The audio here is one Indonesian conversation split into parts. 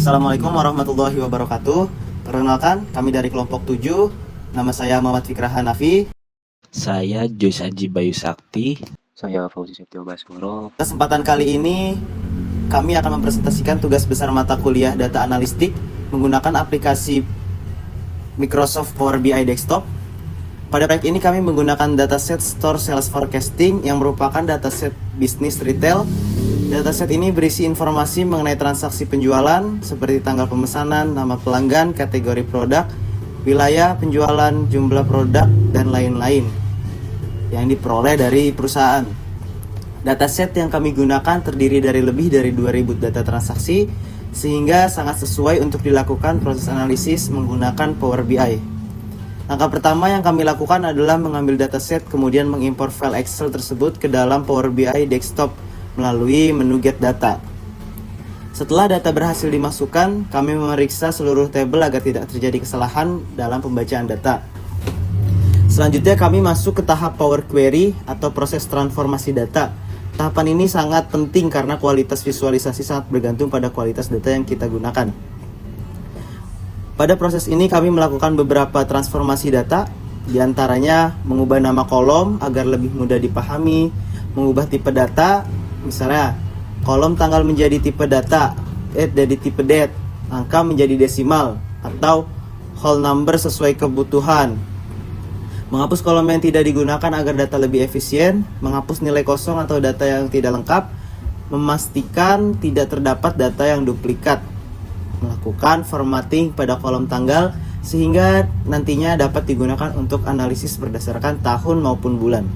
Assalamualaikum warahmatullahi wabarakatuh. Perkenalkan, kami dari kelompok 7. Nama saya Muhammad Fikrah Hanafi. Saya Joyce Aji Bayu Sakti. Saya Fauzi Septio Baskoro. Kesempatan kali ini kami akan mempresentasikan tugas besar mata kuliah Data Analistik menggunakan aplikasi Microsoft Power BI Desktop. Pada proyek ini kami menggunakan dataset Store Sales Forecasting yang merupakan dataset bisnis retail. Dataset ini berisi informasi mengenai transaksi penjualan seperti tanggal pemesanan, nama pelanggan, kategori produk, wilayah penjualan, jumlah produk, dan lain-lain yang diperoleh dari perusahaan. Dataset yang kami gunakan terdiri dari lebih dari 2000 data transaksi sehingga sangat sesuai untuk dilakukan proses analisis menggunakan Power BI. Langkah pertama yang kami lakukan adalah mengambil dataset kemudian mengimpor file Excel tersebut ke dalam Power BI Desktop melalui menu Get Data. Setelah data berhasil dimasukkan, kami memeriksa seluruh tabel agar tidak terjadi kesalahan dalam pembacaan data. Selanjutnya kami masuk ke tahap Power Query atau proses transformasi data. Tahapan ini sangat penting karena kualitas visualisasi sangat bergantung pada kualitas data yang kita gunakan. Pada proses ini kami melakukan beberapa transformasi data, diantaranya mengubah nama kolom agar lebih mudah dipahami, mengubah tipe data, misalnya kolom tanggal menjadi tipe data, dari tipe date, angka menjadi desimal, atau whole number sesuai kebutuhan. Menghapus kolom yang tidak digunakan agar data lebih efisien, menghapus nilai kosong atau data yang tidak lengkap, memastikan tidak terdapat data yang duplikat, melakukan formatting pada kolom tanggal sehingga nantinya dapat digunakan untuk analisis berdasarkan tahun maupun bulan.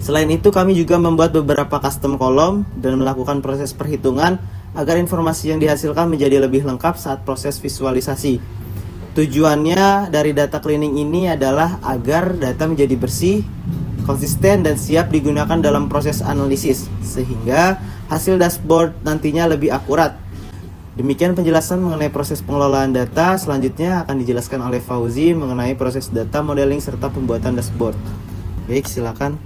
Selain itu kami juga membuat beberapa custom kolom dan melakukan proses perhitungan agar informasi yang dihasilkan menjadi lebih lengkap saat proses visualisasi. Tujuannya dari data cleaning ini adalah agar data menjadi bersih, konsisten, dan siap digunakan dalam proses analisis sehingga hasil dashboard nantinya lebih akurat. Demikian penjelasan mengenai proses pengelolaan data. Selanjutnya akan dijelaskan oleh Fauzi mengenai proses data modeling serta pembuatan dashboard. Baik, silakan.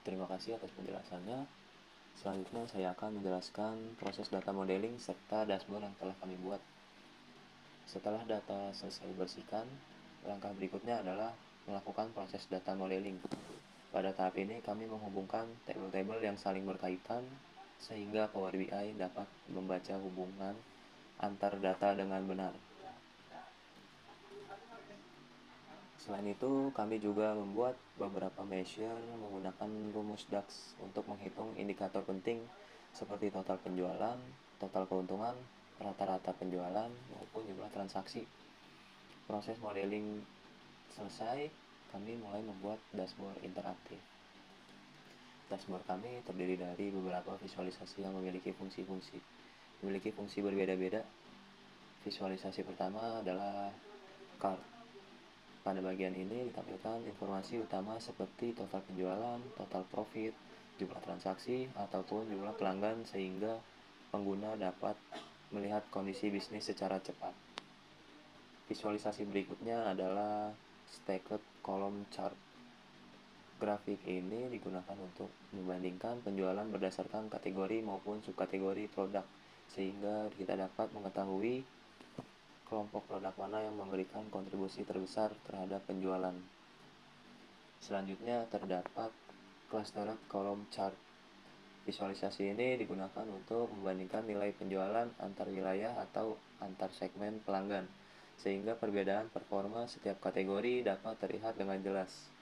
Terima kasih atas penjelasannya. Selanjutnya saya akan menjelaskan proses data modeling serta dashboard yang telah kami buat. Setelah data selesai dibersihkan, langkah berikutnya adalah melakukan proses data modeling. Pada tahap ini kami menghubungkan tabel-tabel yang saling berkaitan sehingga Power BI dapat membaca hubungan antar data dengan benar. Selain itu, kami juga membuat beberapa measure menggunakan rumus DAX untuk menghitung indikator penting seperti total penjualan, total keuntungan, rata-rata penjualan, maupun jumlah transaksi. Proses modeling selesai, kami mulai membuat dashboard interaktif. Dashboard kami terdiri dari beberapa visualisasi yang memiliki fungsi berbeda-beda. Visualisasi pertama adalah card. Pada bagian ini ditampilkan informasi utama seperti total penjualan, total profit, jumlah transaksi, ataupun jumlah pelanggan sehingga pengguna dapat melihat kondisi bisnis secara cepat. Visualisasi berikutnya adalah stacked column chart. Grafik ini digunakan untuk membandingkan penjualan berdasarkan kategori maupun subkategori produk sehingga kita dapat mengetahui kelompok produk mana yang memberikan kontribusi terbesar terhadap penjualan. Selanjutnya terdapat clustered column chart. Visualisasi ini digunakan untuk membandingkan nilai penjualan antar wilayah atau antar segmen pelanggan sehingga perbedaan performa setiap kategori dapat terlihat dengan jelas.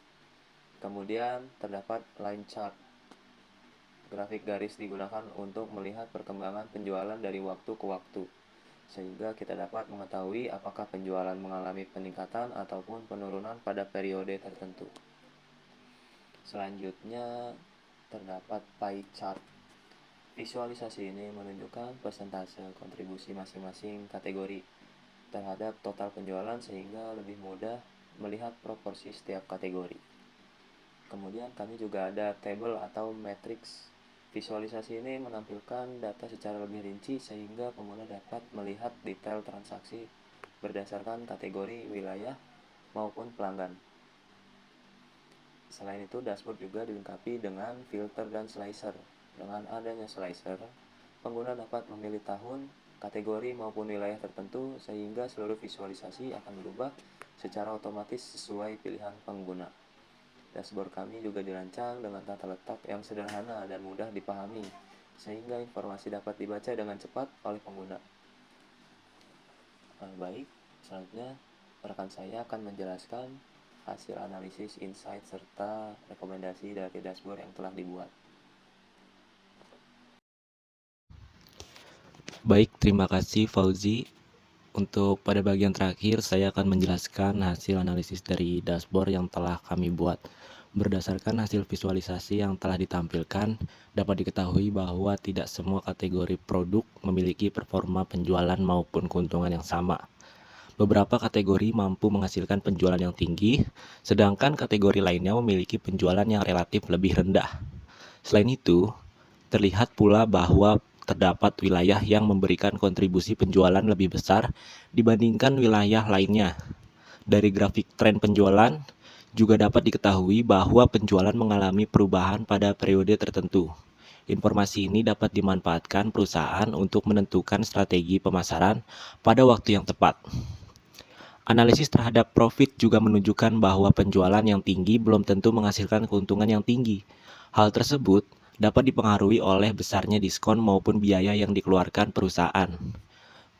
Kemudian terdapat line chart. Grafik garis digunakan untuk melihat perkembangan penjualan dari waktu ke waktu sehingga kita dapat mengetahui apakah penjualan mengalami peningkatan ataupun penurunan pada periode tertentu. Selanjutnya terdapat pie chart. Visualisasi ini menunjukkan persentase kontribusi masing-masing kategori terhadap total penjualan sehingga lebih mudah melihat proporsi setiap kategori. Kemudian kami juga ada table atau matrix. Visualisasi ini menampilkan data secara lebih rinci sehingga pengguna dapat melihat detail transaksi berdasarkan kategori wilayah maupun pelanggan. Selain itu, dashboard juga dilengkapi dengan filter dan slicer. Dengan adanya slicer, pengguna dapat memilih tahun, kategori maupun wilayah tertentu sehingga seluruh visualisasi akan berubah secara otomatis sesuai pilihan pengguna. Dashboard kami juga dirancang dengan tata letak yang sederhana dan mudah dipahami, sehingga informasi dapat dibaca dengan cepat oleh pengguna. Baik, selanjutnya rekan saya akan menjelaskan hasil analisis, insight, serta rekomendasi dari dashboard yang telah dibuat. Baik, terima kasih Fauzi. Untuk pada bagian terakhir, saya akan menjelaskan hasil analisis dari dashboard yang telah kami buat. Berdasarkan hasil visualisasi yang telah ditampilkan, dapat diketahui bahwa tidak semua kategori produk memiliki performa penjualan maupun keuntungan yang sama. Beberapa kategori mampu menghasilkan penjualan yang tinggi, sedangkan kategori lainnya memiliki penjualan yang relatif lebih rendah. Selain itu, terlihat pula bahwa terdapat wilayah yang memberikan kontribusi penjualan lebih besar dibandingkan wilayah lainnya. Dari grafik tren penjualan, juga dapat diketahui bahwa penjualan mengalami perubahan pada periode tertentu. Informasi ini dapat dimanfaatkan perusahaan untuk menentukan strategi pemasaran pada waktu yang tepat. Analisis terhadap profit juga menunjukkan bahwa penjualan yang tinggi belum tentu menghasilkan keuntungan yang tinggi. Hal tersebut dapat dipengaruhi oleh besarnya diskon maupun biaya yang dikeluarkan perusahaan.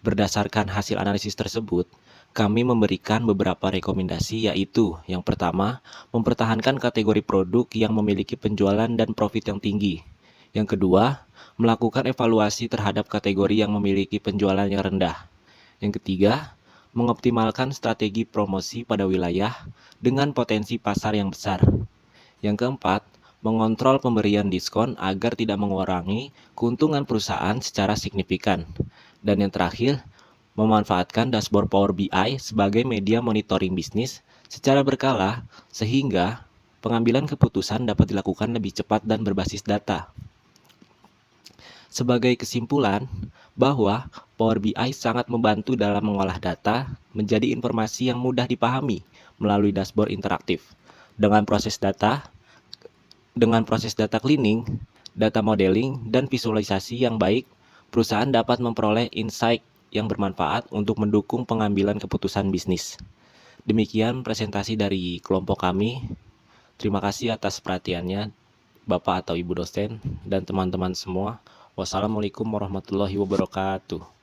Berdasarkan hasil analisis tersebut, kami memberikan beberapa rekomendasi, yaitu yang pertama, mempertahankan kategori produk yang memiliki penjualan dan profit yang tinggi. Yang kedua, melakukan evaluasi terhadap kategori yang memiliki penjualan yang rendah. Yang ketiga, mengoptimalkan strategi promosi pada wilayah dengan potensi pasar yang besar. Yang keempat, mengontrol pemberian diskon agar tidak mengurangi keuntungan perusahaan secara signifikan. Dan yang terakhir, memanfaatkan dashboard Power BI sebagai media monitoring bisnis secara berkala sehingga pengambilan keputusan dapat dilakukan lebih cepat dan berbasis data. Sebagai kesimpulan, bahwa Power BI sangat membantu dalam mengolah data menjadi informasi yang mudah dipahami melalui dashboard interaktif. Dengan proses data cleaning, data modeling, dan visualisasi yang baik, perusahaan dapat memperoleh insight yang bermanfaat untuk mendukung pengambilan keputusan bisnis. Demikian presentasi dari kelompok kami. Terima kasih atas perhatiannya, Bapak atau Ibu dosen, dan teman-teman semua. Wassalamualaikum warahmatullahi wabarakatuh.